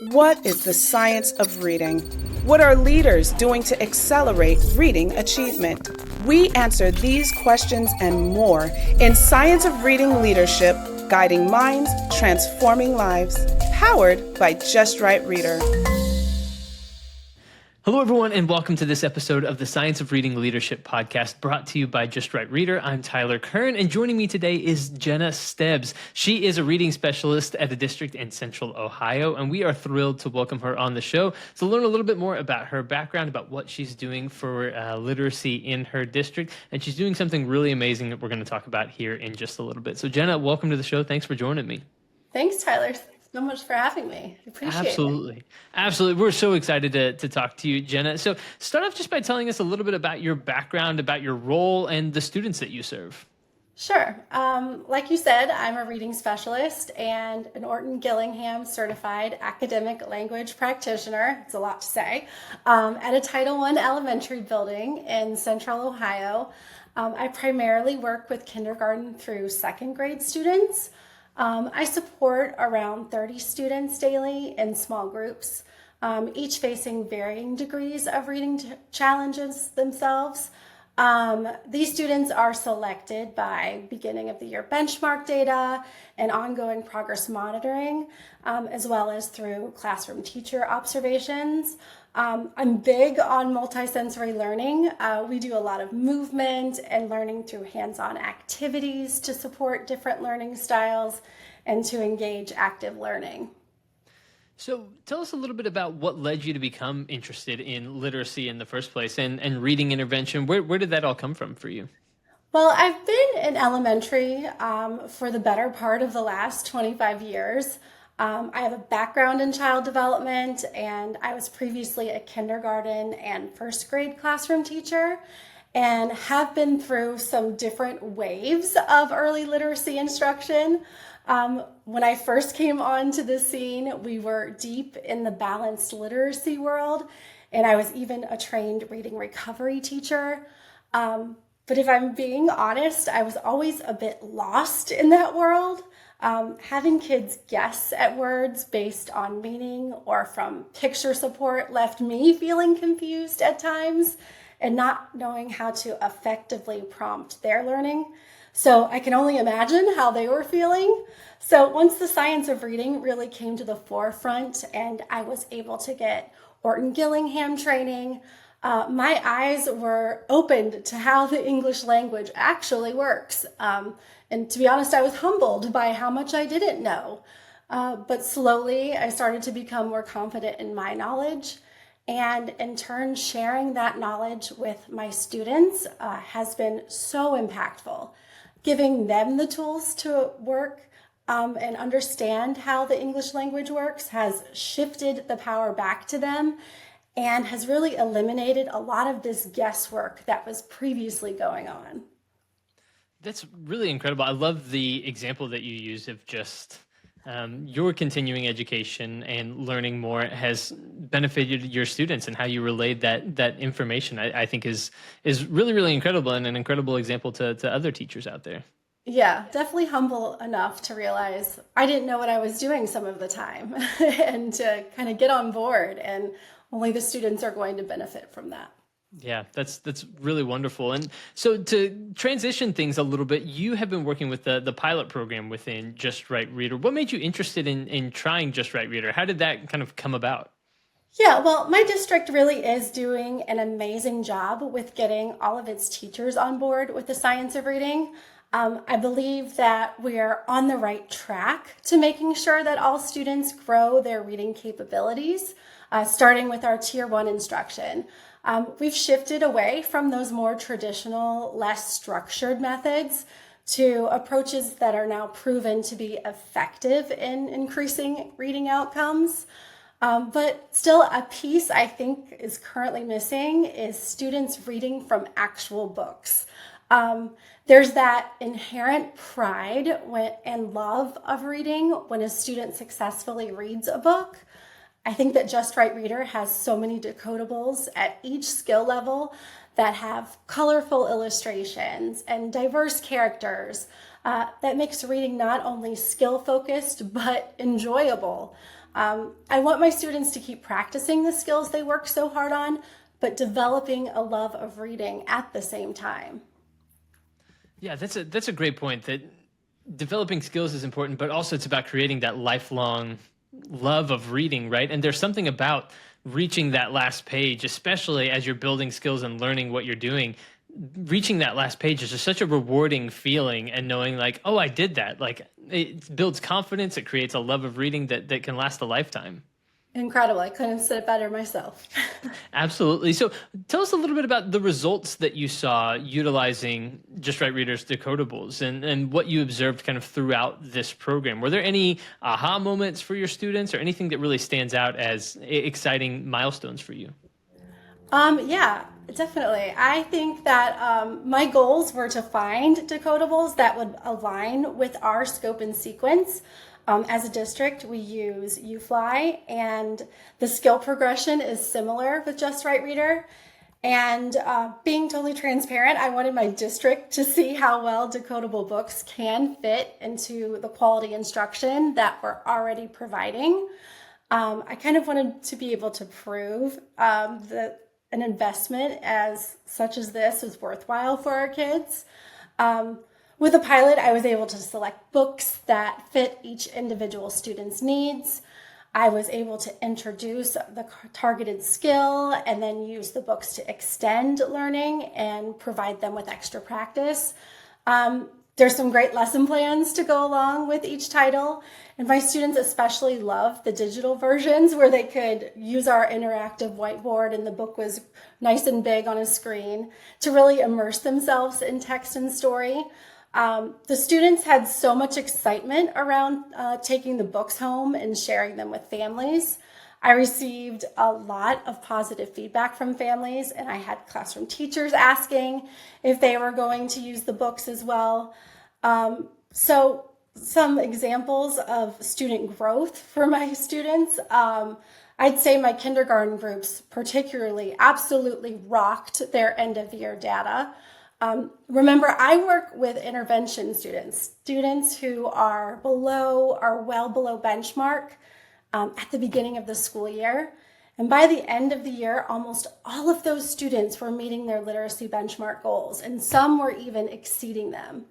What is the science of reading? What are leaders doing to accelerate reading achievement? We answer these questions and more in Science of Reading Leadership, Guiding Minds, Transforming Lives, powered by Just Right Reader. Hello, everyone, and welcome to this episode of the Science of Reading Leadership podcast brought to you by Just Right Reader. I'm Tyler Kern, and joining me today is Jenna Stuebs. She is a reading specialist at a district in Central Ohio, and we are thrilled to welcome her on the show to learn a little bit more about her background, about what she's doing for literacy in her district, and she's doing something really amazing that we're going to talk about here in just a little bit. So, Jenna, welcome to the show. Thanks for joining me. Thanks, Tyler. Thanks so much for having me. I appreciate it. Absolutely. We're so excited to talk to you, Jenna. So start off just by telling us a little bit about your background, about your role, and the students that you serve. Sure. Like you said, I'm a reading specialist and an Orton-Gillingham certified academic language practitioner. It's a lot to say. At a Title I elementary building in Central Ohio. I primarily work with kindergarten through second grade students. I support around 30 students daily in small groups, each facing varying degrees of reading challenges themselves. These students are selected by beginning of the year benchmark data and ongoing progress monitoring, as well as through classroom teacher observations. I'm big on multisensory learning. We do a lot of movement and learning through hands-on activities to support different learning styles and to engage active learning. So tell us a little bit about what led you to become interested in literacy in the first place and reading intervention. Where did that all come from for you? Well, I've been in elementary for the better part of the last 25 years. I have a background in child development, and I was previously a kindergarten and first grade classroom teacher and have been through some different waves of early literacy instruction. When I first came onto the scene, we were deep in the balanced literacy world, and I was even a trained reading recovery teacher. But if I'm being honest, I was always a bit lost in that world. Having kids guess at words based on meaning or from picture support left me feeling confused at times and not knowing how to effectively prompt their learning. So I can only imagine how they were feeling. So once the science of reading really came to the forefront and I was able to get Orton-Gillingham training, my eyes were opened to how the English language actually works. And to be honest, I was humbled by how much I didn't know. But slowly, I started to become more confident in my knowledge. And in turn, sharing that knowledge with my students has been so impactful. Giving them the tools to work and understand how the English language works has shifted the power back to them and has really eliminated a lot of this guesswork that was previously going on. That's really incredible. I love the example that you use of just your continuing education and learning more has benefited your students, and how you relayed that information, I think is really, really incredible, and an incredible example to other teachers out there. Yeah, definitely humble enough to realize I didn't know what I was doing some of the time and to kind of get on board, and only the students are going to benefit from that. Yeah, that's really wonderful. And so to transition things a little bit, you have been working with the pilot program within Just Right Reader. What made you interested in trying Just Right Reader? How did that kind of come about? Yeah, well, my district really is doing an amazing job with getting all of its teachers on board with the science of reading. I believe that we're on the right track to making sure that all students grow their reading capabilities, starting with our Tier 1 instruction. We've shifted away from those more traditional, less structured methods to approaches that are now proven to be effective in increasing reading outcomes. But still, a piece I think is currently missing is students reading from actual books. There's that inherent pride and love of reading when a student successfully reads a book. I think that Just Right Reader has so many decodables at each skill level that have colorful illustrations and diverse characters that makes reading not only skill-focused but enjoyable. I want my students to keep practicing the skills they work so hard on, but developing a love of reading at the same time. Yeah, that's a great point, that developing skills is important, but also it's about creating that lifelong love of reading, right? And there's something about reaching that last page, especially as you're building skills and learning what you're doing. Reaching that last page is just such a rewarding feeling, and knowing like, oh, I did that. Like, it builds confidence. It creates a love of reading that can last a lifetime. Incredible. I couldn't have said it better myself. Absolutely. So tell us a little bit about the results that you saw utilizing Just Right Reader's decodables, and what you observed kind of throughout this program. Were there any aha moments for your students, or anything that really stands out as exciting milestones for you? Yeah, definitely. I think that my goals were to find decodables that would align with our scope and sequence. As a district, we use UFly, and the skill progression is similar with Just Right Reader. And being totally transparent, I wanted my district to see how well decodable books can fit into the quality instruction that we're already providing. I kind of wanted to be able to prove that an investment such as this is worthwhile for our kids. With a pilot, I was able to select books that fit each individual student's needs. I was able to introduce the targeted skill and then use the books to extend learning and provide them with extra practice. There's some great lesson plans to go along with each title. And my students especially love the digital versions where they could use our interactive whiteboard and the book was nice and big on a screen to really immerse themselves in text and story. The students had so much excitement around taking the books home and sharing them with families. I received a lot of positive feedback from families, and I had classroom teachers asking if they were going to use the books as well. So some examples of student growth for my students. I'd say my kindergarten groups particularly absolutely rocked their end of year data. Remember, I work with intervention students who are well below benchmark at the beginning of the school year. And by the end of the year, almost all of those students were meeting their literacy benchmark goals, and some were even exceeding them.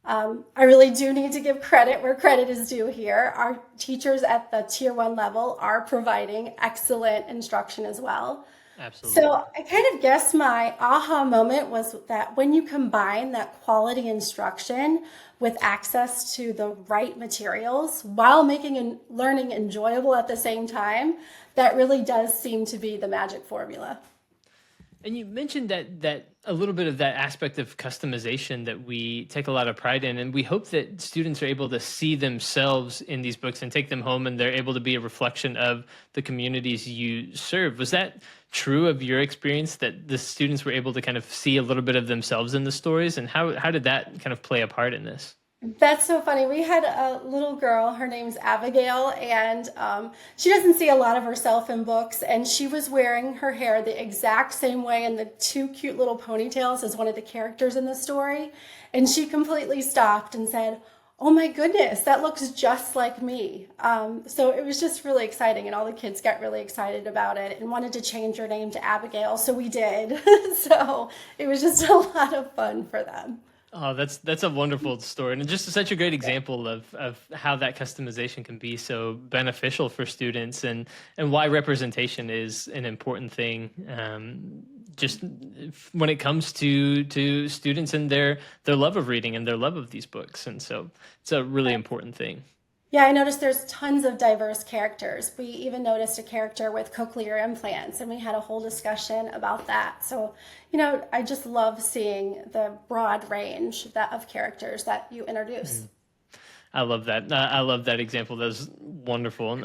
I really do need to give credit where credit is due here. Our teachers at the Tier 1 level are providing excellent instruction as well. Absolutely. So I kind of guess my aha moment was that when you combine that quality instruction with access to the right materials while making learning enjoyable at the same time, that really does seem to be the magic formula. And you mentioned that a little bit of that aspect of customization that we take a lot of pride in, and we hope that students are able to see themselves in these books and take them home, and they're able to be a reflection of the communities you serve. Was that true of your experience, that the students were able to kind of see a little bit of themselves in the stories, and how did that kind of play a part in this? That's so funny. We had a little girl, her name's Abigail, and she doesn't see a lot of herself in books, and she was wearing her hair the exact same way in the two cute little ponytails as one of the characters in the story, and she completely stopped and said, "Oh my goodness, that looks just like me." So it was just really exciting, and all the kids got really excited about it and wanted to change her name to Abigail, so we did. So it was just a lot of fun for them. Oh, that's a wonderful story, and just such a great example of how that customization can be so beneficial for students, and why representation is an important thing. Just when it comes to students and their love of reading and their love of these books, and so it's a really important thing. Yeah, I noticed there's tons of diverse characters. We even noticed a character with cochlear implants, and we had a whole discussion about that. So, I just love seeing the broad range of characters that you introduce. I love that. I love that example. That's wonderful.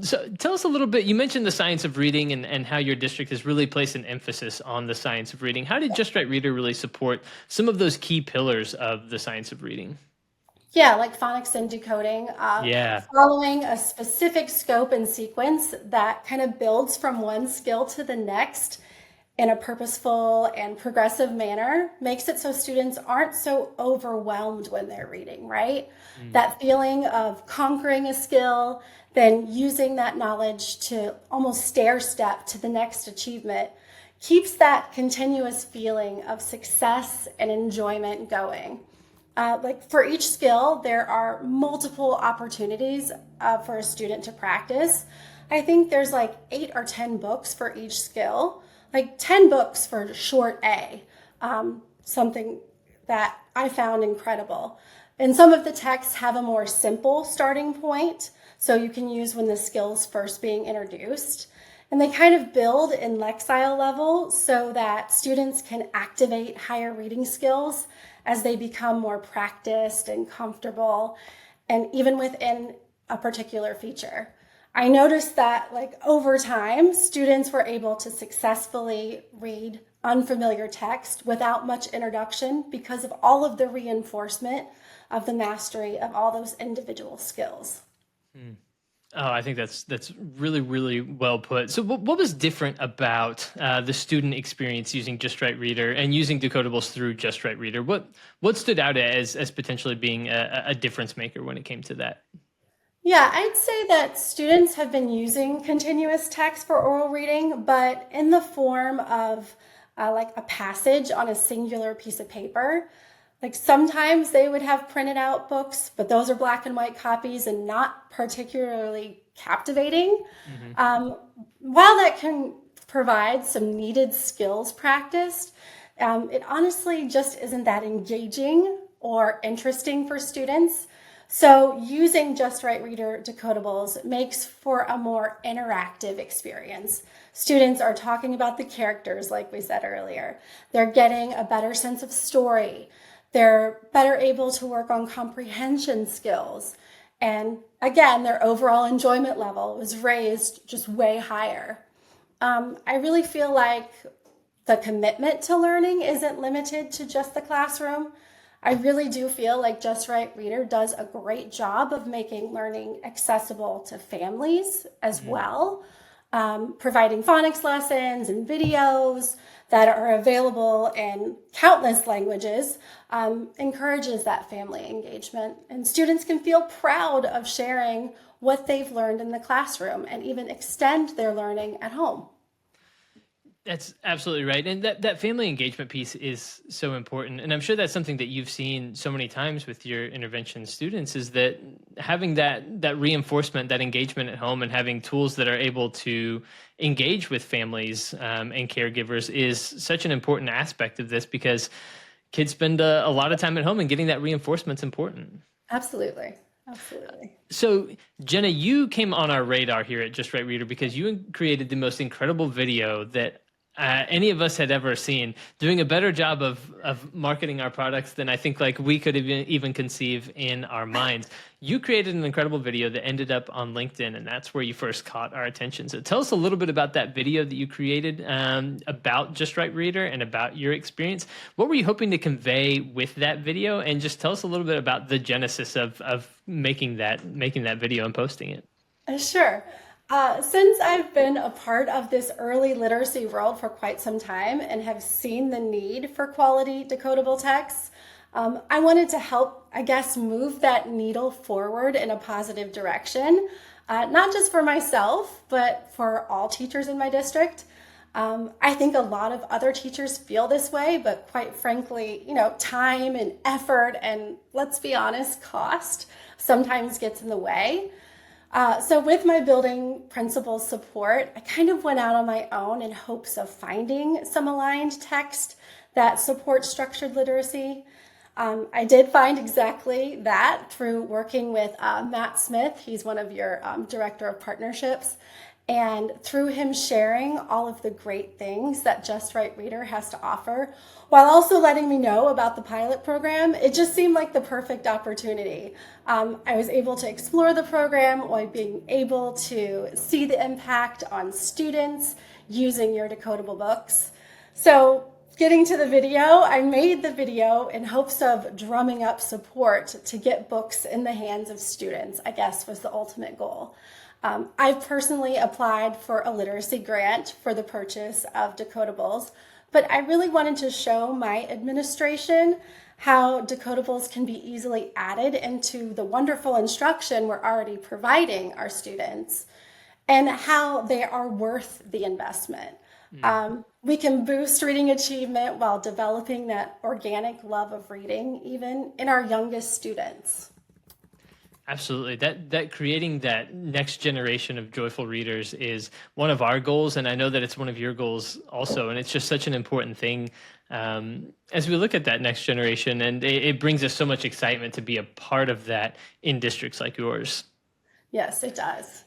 So tell us a little bit, you mentioned the science of reading and how your district has really placed an emphasis on the science of reading. How did Just Right Reader really support some of those key pillars of the science of reading? Yeah, like phonics and decoding, following a specific scope and sequence that kind of builds from one skill to the next in a purposeful and progressive manner makes it so students aren't so overwhelmed when they're reading, right? That feeling of conquering a skill, then using that knowledge to almost stair step to the next achievement keeps that continuous feeling of success and enjoyment going. Like for each skill, there are multiple opportunities for a student to practice. I think there's like 8 or 10 books for each skill, like 10 books for short A, something that I found incredible. And some of the texts have a more simple starting point, so you can use when the skill's first being introduced. And they kind of build in lexile level so that students can activate higher reading skills as they become more practiced and comfortable, and even within a particular feature. I noticed that like over time, students were able to successfully read unfamiliar text without much introduction because of all of the reinforcement of the mastery of all those individual skills. Oh, I think that's really, really well put. So what was different about the student experience using Just Right Reader and using decodables through Just Right Reader? What stood out as potentially being a difference maker when it came to that? Yeah, I'd say that students have been using continuous text for oral reading, but in the form of like a passage on a singular piece of paper. Like sometimes they would have printed out books, but those are black and white copies and not particularly captivating. While that can provide some needed skills practiced, it honestly just isn't that engaging or interesting for students. So using Just Right Reader decodables makes for a more interactive experience. Students are talking about the characters, like we said earlier. They're getting a better sense of story. They're better able to work on comprehension skills. And again, their overall enjoyment level was raised just way higher. I really feel like the commitment to learning isn't limited to just the classroom. I really do feel like Just Right Reader does a great job of making learning accessible to families as well, providing phonics lessons and videos that are available in countless languages, encourages that family engagement. And students can feel proud of sharing what they've learned in the classroom and even extend their learning at home. That's absolutely right. And that family engagement piece is so important. And I'm sure that's something that you've seen so many times with your intervention students, is that having that reinforcement, that engagement at home, and having tools that are able to engage with families and caregivers is such an important aspect of this, because kids spend a lot of time at home, and getting that reinforcement is important. Absolutely. Absolutely. So, Jenna, you came on our radar here at Just Right Reader because you created the most incredible video that any of us had ever seen, doing a better job of marketing our products than I think like we could even conceive in our minds. You created an incredible video that ended up on LinkedIn, and that's where you first caught our attention. So tell us a little bit about that video that you created about Just Right Reader and about your experience. What were you hoping to convey with that video? And just tell us a little bit about the genesis of making that video and posting it. Sure. Since I've been a part of this early literacy world for quite some time and have seen the need for quality decodable texts, I wanted to help, I guess, move that needle forward in a positive direction, not just for myself, but for all teachers in my district. I think a lot of other teachers feel this way, but quite frankly, time and effort and, let's be honest, cost sometimes gets in the way. So with my building principal's support, I kind of went out on my own in hopes of finding some aligned text that supports structured literacy. I did find exactly that through working with Matt Smith. He's one of your director of partnerships. And through him sharing all of the great things that Just Right Reader has to offer, while also letting me know about the pilot program, it just seemed like the perfect opportunity. I was able to explore the program while being able to see the impact on students using your decodable books. So getting to the video, I made the video in hopes of drumming up support to get books in the hands of students, I guess was the ultimate goal. I've personally applied for a literacy grant for the purchase of decodables but I really wanted to show my administration how decodables can be easily added into the wonderful instruction we're already providing our students, and how they are worth the investment. We can boost reading achievement while developing that organic love of reading, even in our youngest students. Absolutely. That creating that next generation of joyful readers is one of our goals, and I know that it's one of your goals also. And it's just such an important thing as we look at that next generation, and it brings us so much excitement to be a part of that in districts like yours. Yes, it does.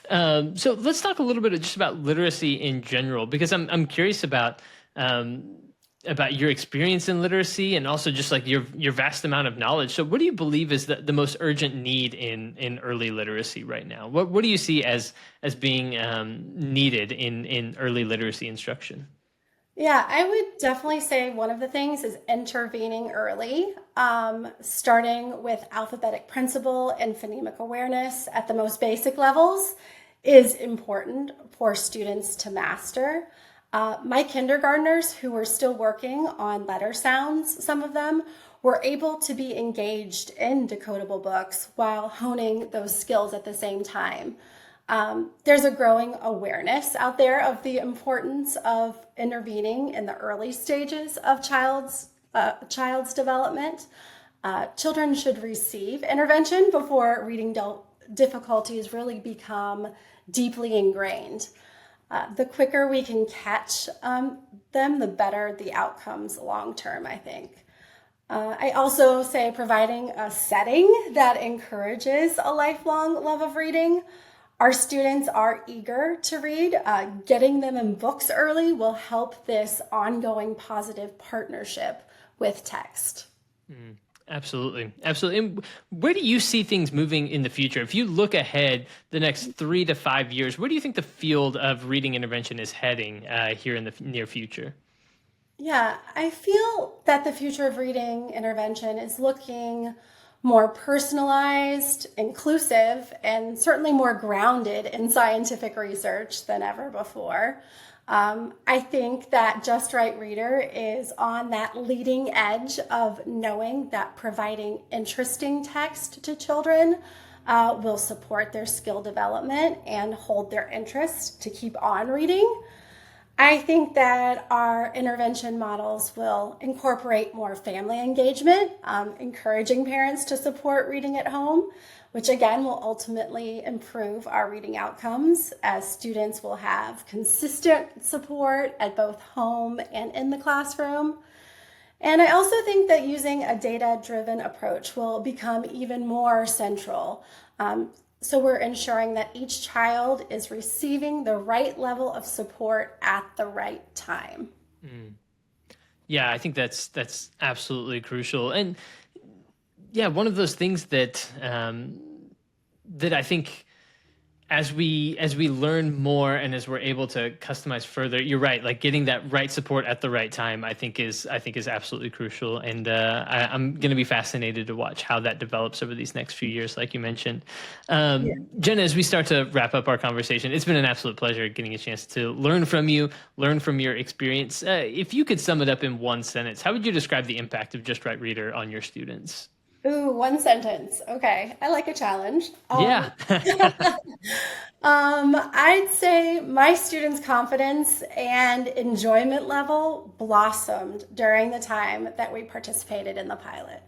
So let's talk a little bit just about literacy in general, because I'm curious about your experience in literacy and also just like your vast amount of knowledge. So what do you believe is the most urgent need in early literacy right now? What do you see as being needed in early literacy instruction? Yeah, I would definitely say one of the things is intervening early, starting with alphabetic principle and phonemic awareness at the most basic levels is important for students to master. My kindergartners who were still working on letter sounds, some of them, were able to be engaged in decodable books while honing those skills at the same time. There's a growing awareness out there of the importance of intervening in the early stages of child's development. Children should receive intervention before reading difficulties really become deeply ingrained. The quicker we can catch them, the better the outcomes long term, I think. I also say providing a setting that encourages a lifelong love of reading. Our students are eager to read. Getting them in books early will help this ongoing positive partnership with text. Absolutely. Absolutely. And where do you see things moving in the future? If you look ahead the next 3 to 5 years, where do you think the field of reading intervention is heading here in the near future? Yeah, I feel that the future of reading intervention is looking more personalized, inclusive, and certainly more grounded in scientific research than ever before. I think that Just Right Reader is on that leading edge of knowing that providing interesting text to children will support their skill development and hold their interest to keep on reading. I think that our intervention models will incorporate more family engagement, encouraging parents to support reading at home, which again will ultimately improve our reading outcomes as students will have consistent support at both home and in the classroom. And I also think that using a data-driven approach will become even more central. So we're ensuring that each child is receiving the right level of support at the right time. Yeah, I think that's absolutely crucial. And yeah, one of those things that that I think as we learn more and as we're able to customize further, you're right. Like getting that right support at the right time, I think is absolutely crucial. And I'm going to be fascinated to watch how that develops over these next few years, like you mentioned. Jenna, as we start to wrap up our conversation, it's been an absolute pleasure getting a chance to learn from you, learn from your experience. If you could sum it up in one sentence, how would you describe the impact of Just Right Reader on your students? Ooh, one sentence. Okay, I like a challenge. Yeah. I'd say my students' confidence and enjoyment level blossomed during the time that we participated in the pilot.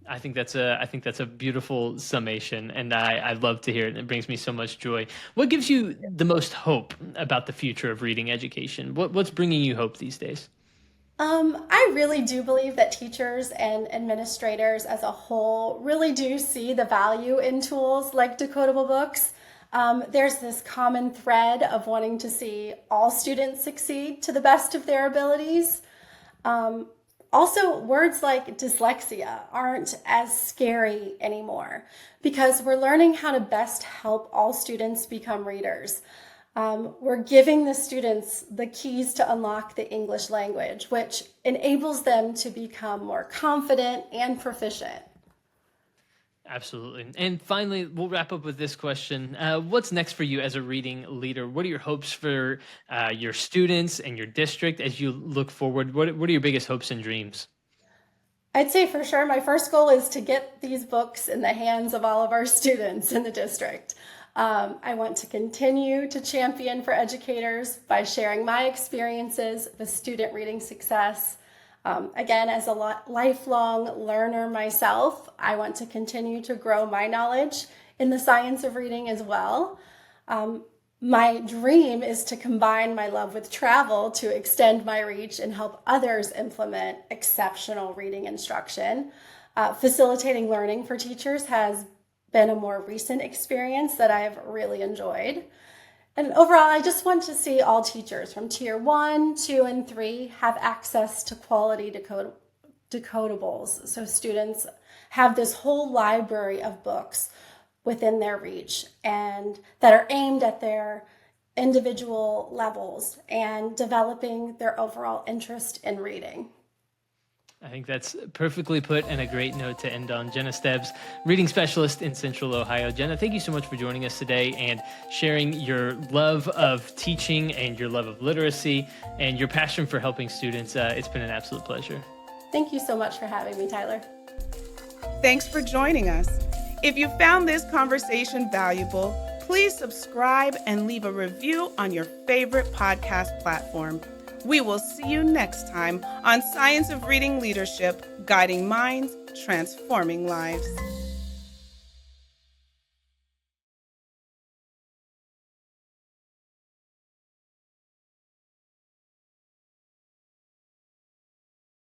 I think that's a beautiful summation, and I love to hear it. It brings me so much joy. What gives you the most hope about the future of reading education? What's bringing you hope these days? I really do believe that teachers and administrators as a whole really do see the value in tools like decodable books. There's this common thread of wanting to see all students succeed to the best of their abilities. Also, words like dyslexia aren't as scary anymore because we're learning how to best help all students become readers. We're giving the students the keys to unlock the English language, which enables them to become more confident and proficient. Absolutely. And finally, we'll wrap up with this question. What's next for you as a reading leader? What are your hopes for your students and your district as you look forward? What are your biggest hopes and dreams? I'd say for sure my first goal is to get these books in the hands of all of our students in the district. I want to continue to champion for educators by sharing my experiences with student reading success. Again, as a lifelong learner myself, I want to continue to grow my knowledge in the science of reading as well. My dream is to combine my love with travel to extend my reach and help others implement exceptional reading instruction. Facilitating learning for teachers has been a more recent experience that I've really enjoyed. And overall, I just want to see all teachers from Tier 1, 2, and 3 have access to quality decodables. So students have this whole library of books within their reach and that are aimed at their individual levels and developing their overall interest in reading. I think that's perfectly put and a great note to end on. Jenna Stuebs, reading specialist in Central Ohio. Jenna, thank you so much for joining us today and sharing your love of teaching and your love of literacy and your passion for helping students. It's been an absolute pleasure. Thank you so much for having me, Tyler. Thanks for joining us. If you found this conversation valuable, please subscribe and leave a review on your favorite podcast platform. We will see you next time on Science of Reading Leadership, Guiding Minds, Transforming Lives.